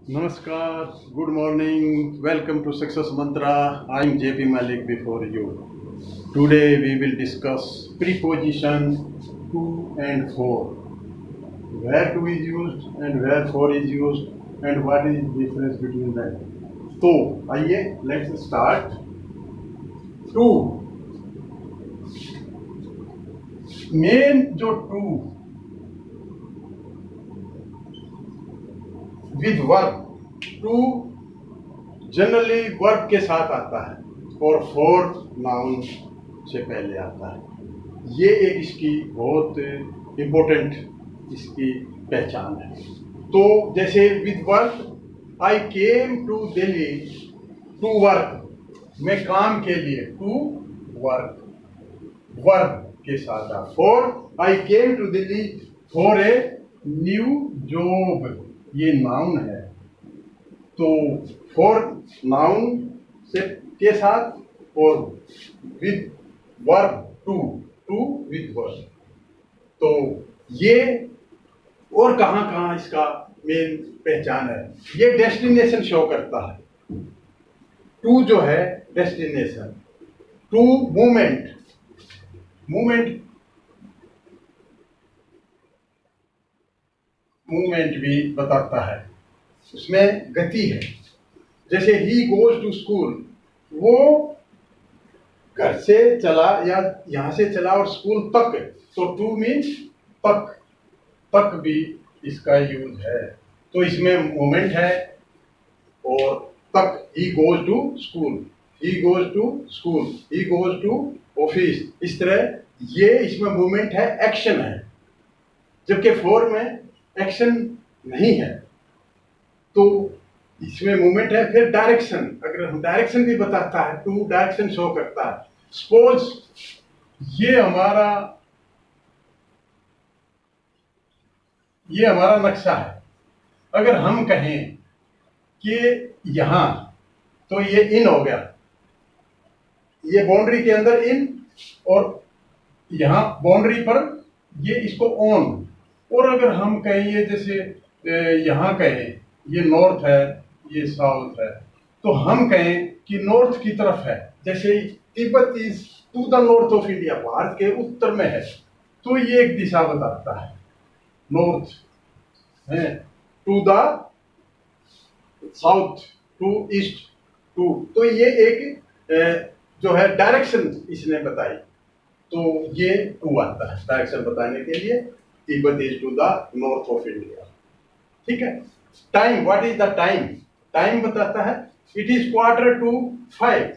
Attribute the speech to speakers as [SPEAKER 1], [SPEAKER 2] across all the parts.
[SPEAKER 1] Namaskar, good morning, welcome to Success Mantra. I am JP Malik before you. Today we will discuss preposition to and for. Where to is used and where for is used and what is the difference between them. तो आइए let's start. To main जो to with verb to generally verb के साथ आता है और four noun से पहले आता है। ये एक इसकी बहुत इम्पोर्टेंट इसकी पहचान है। तो जैसे with verb I came to Delhi to work, मैं काम के लिए, टू वर्क वर्ब के साथ आ। For I came to Delhi for a new job, ये नाउन है। तो फॉर नाउन से के साथ और with verb to with verb. तो ये और कहाँ कहाँ इसका मेन पहचान है, ये डेस्टिनेशन शो करता है। टू जो है डेस्टिनेशन, टू मूवमेंट भी बताता है, उसमें गति है। जैसे ही गोज टू स्कूल, वो घर से चला या यहाँ से चला और स्कूल तक, तो टू मीन्स तक भी इसका यूज है। तो इसमें मोमेंट है और तक, he goes to school, he goes to school, he goes to office, इस तरह ये इसमें मूवमेंट है, एक्शन है। जबकि फोर में एक्शन नहीं है, तो इसमें मूवमेंट है। फिर डायरेक्शन, अगर हम डायरेक्शन भी बताता है, टू डायरेक्शन शो करता है। सपोज ये हमारा नक्शा है। अगर हम कहें कि यहाँ, तो ये इन हो गया, ये बाउंड्री के अंदर इन, और यहाँ बाउंड्री पर ये इसको ऑन। और अगर हम कहें ये जैसे यहाँ कहें ये नॉर्थ है, ये साउथ है, तो हम कहें कि नॉर्थ की तरफ है। जैसे Tibet is to the north of India, Bharat के उत्तर में है, तो ये एक दिशा बताता है, नॉर्थ है। To the south, to east, to, तो ये एक जो है डायरेक्शन इसने बताई। तो ये टू आता है डायरेक्शन बताने के लिए। Tibet is to the north of India, ठीक है। Time, what is the time, time बताता है इट इज 4:45।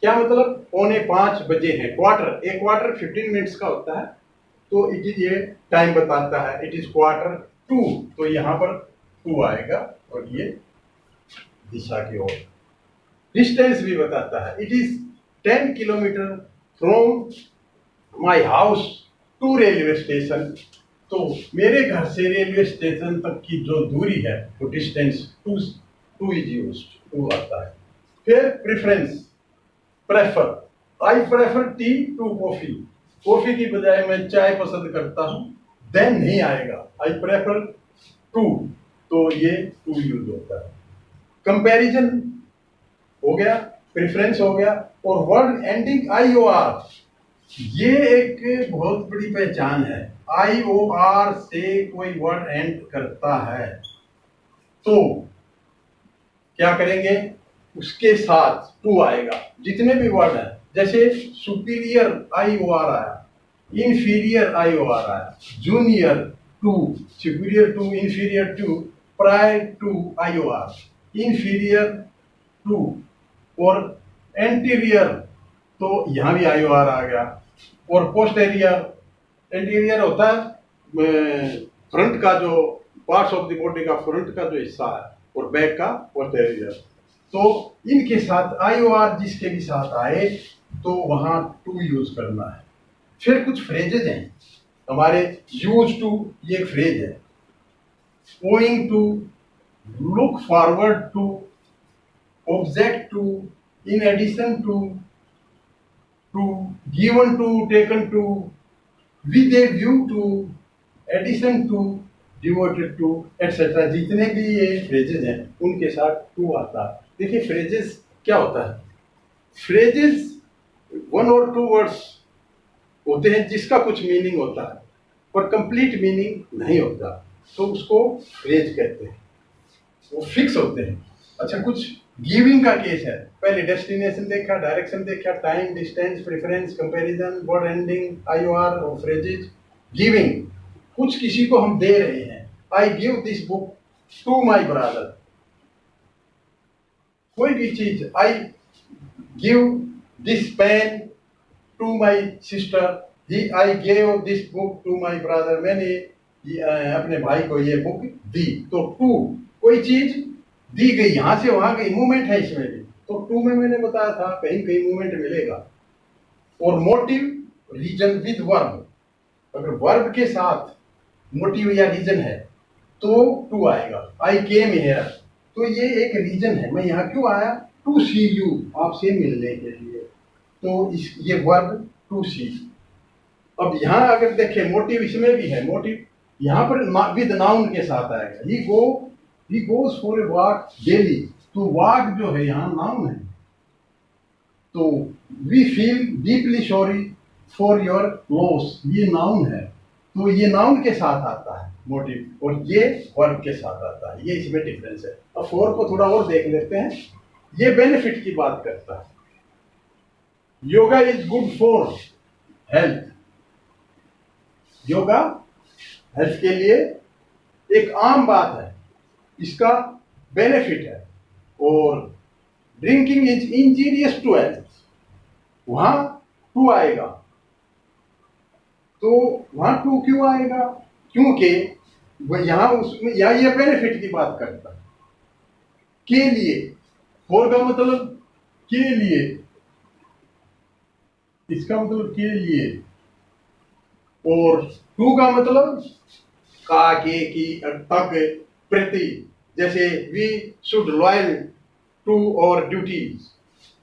[SPEAKER 1] क्या मतलब, 4:45 बजे है। क्वार्टर, एक क्वार्टर 15 मिनट्स का होता है, तो इट इज, ये टाइम बताता है। इट इज 4:45, तो यहाँ पर 2 आएगा और ये दिशा की ओर। डिस्टेंस भी बताता है, it is 10 kilometre from my house to railway station. तो मेरे घर से रेलवे स्टेशन तक की जो दूरी है, वो distance to is used, to आता है। फिर preference, prefer, I prefer tea to coffee, coffee की बजाय मैं चाय पसंद करता हूं। देन नहीं आएगा, आई प्रेफर टू, तो ये टू यूज होता है। कंपैरिजन हो गया, प्रेफरेंस हो गया, और वर्ड एंडिंग IOR, ये एक बहुत बड़ी पहचान है। IOR से कोई वर्ड एंड करता है, तो क्या करेंगे, उसके साथ टू आएगा। जितने भी वर्ड है, जैसे सुपीरियर IOR आया, इंफीरियर IOR आया, junior to, superior to, inferior to, prior to IOR, inferior to, और एंटीरियर, तो यहाँ भी IOR आ गया। और पोस्टेरियर, एंटीरियर होता है फ्रंट का, जो पार्ट्स ऑफ द बॉडी का फ्रंट का जो हिस्सा है, और बैक का पोस्टेरियर। तो इनके साथ IOR जिसके भी साथ आए, तो वहां टू यूज करना है। फिर कुछ फ्रेजेज हैं हमारे, यूज टू, ये एक फ्रेज है। Going to, look forward to, object to, in addition to, given to, taken to, with a view to, addition to, devoted to etcetera, जितने भी ये फ्रेजेस हैं उनके साथ टू आता है। देखिए फ्रेजेस क्या होता है, फ्रेजेस 1 और 2 वर्ड्स होते हैं जिसका कुछ मीनिंग होता है पर कंप्लीट मीनिंग नहीं होता, तो उसको फ्रेज कहते हैं, वो फिक्स होते हैं। अच्छा, कुछ गिविंग का केस है, पहले डेस्टिनेशन देखा, डायरेक्शन देखा, time, distance, preference, comparison, word ending, IOR और फ्रेजेज। गिविंग, कुछ किसी को हम दे रहे हैं, I give this book to my brother. कोई भी चीज, I give this pen to my sister, he I gave this book to my brother, मैंने अपने भाई को ये बुक दी। तो टू, कोई चीज दी गई, यहां से वहां गई, मूवमेंट है इसमें भी, तो टू में मैंने बताया था कहीं कहीं मूवमेंट मिलेगा। और मोटिव, रीजन विद वर्ब, अगर वर्ब के साथ मोटिव या रीजन है तो टू आएगा। आई केम हियर, तो ये एक रीजन है, मैं यहाँ क्यों आया, टू सी यू, आपसे मिलने के लिए, तो ये वर्ब टू सी। अब यहाँ अगर देखें मोटिव इसमें भी है, मोटिव यहाँ पर विद नाउन के साथ आएगा। He goes for a walk daily, तो वॉक जो है यहाँ नाउन है। तो we feel deeply sorry for your loss, ये नाउन है, तो ये नाउन के साथ आता है मोटिव, और ये वर्ब के साथ आता है, ये इसमें डिफरेंस है। अब फोर को थोड़ा और देख लेते हैं, ये बेनिफिट की बात करता है। Yoga is good for health, yoga health के लिए एक आम बात है, इसका बेनिफिट है। और drinking is injurious to health, वहां टू आएगा, तो वहां टू क्यों आएगा, क्योंकि यहां उसमें ये बेनिफिट की बात करता है। के लिए, फॉर का मतलब के लिए, इसका मतलब के लिए, और टू का मतलब का, के, की, तक, प्रति, जैसे वी शुड लॉयल टू और ड्यूटीज,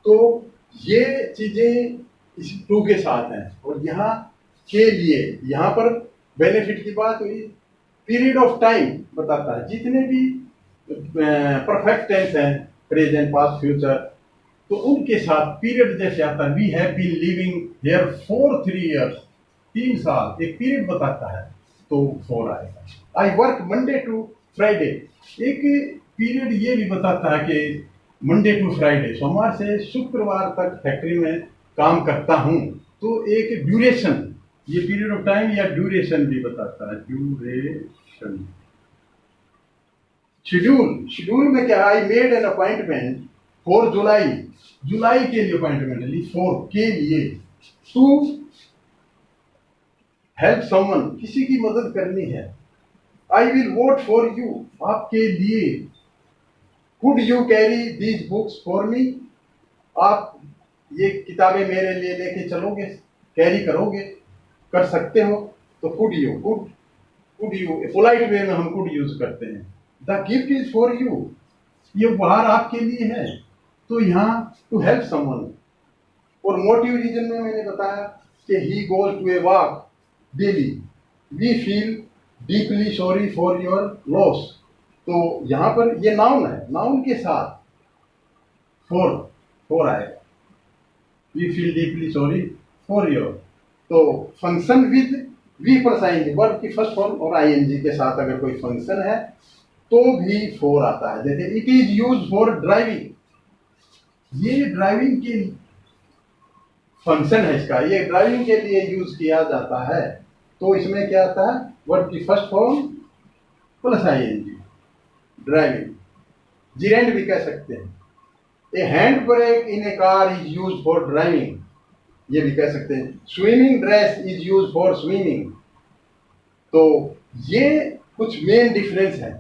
[SPEAKER 1] तो ये चीजें इस टू के साथ हैं। और यहाँ के लिए, यहाँ पर बेनिफिट की बात हुई, पीरियड ऑफ टाइम बताता है, जितने भी परफेक्ट टेंस हैं, प्रेजेंट, पास्ट, फ्यूचर, तो उनके साथ पीरियड जैसे आता है, we have been living here for 3 years, 3 साल, एक पीरियड बताता है, तो 4 आएगा। I work Monday to Friday, एक पीरियड ये भी बताता है कि मंडे टू फ्राइडे, सोमवार से शुक्रवार तक फैक्ट्री में काम करता हूँ, तो एक ड्यूरेशन, ये पीरियड ऑफ टाइम या ड्यूरेशन भी बताता है, ड्यूरेशन। शेड्यूल, शेड्यूल में क्या, I made an appointment for July, जुलाई के लिए अपॉइंटमेंट ली, फॉर के लिए। टू हेल्प समवन, किसी की मदद करनी है। I will vote for you, आपके लिए। Could you carry these books for me, आप ये किताबें मेरे लिए लेके चलोगे, कैरी करोगे, कर सकते हो, तो could you, could you polite way में हम कुड यूज करते हैं। The gift is for you, ये उपहार आपके लिए है, तो यहाँ टू हेल्प समवन। और मोटिव रीजन में मैंने बताया कि he goes to a walk daily, we feel deeply sorry for your loss, तो यहाँ पर ये नाउन है, नाउन के साथ फोर आएगा, we feel deeply sorry for your. तो function with V plus ING, verb की फर्स्ट फॉर्म और आईएनजी के साथ अगर कोई फंक्शन है तो भी 4 आता है। जैसे it is use for driving, ये ड्राइविंग के फंक्शन है इसका, ये ड्राइविंग के लिए यूज किया जाता है, तो इसमें क्या आता है, वर्ब की first form plus ING, driving. Gerund भी कह सकते हैं। A hand brake in a car is use for driving, ये भी कह सकते हैं। Swimming dress is use for swimming, तो ये कुछ मेन डिफरेंस है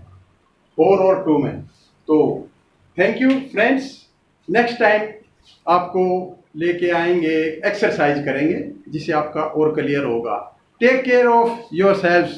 [SPEAKER 1] 4 और 2 में। तो thank you friends, next time आपको लेके आएंगे, एक्सरसाइज करेंगे जिससे आपका और क्लियर होगा। Take care of your self.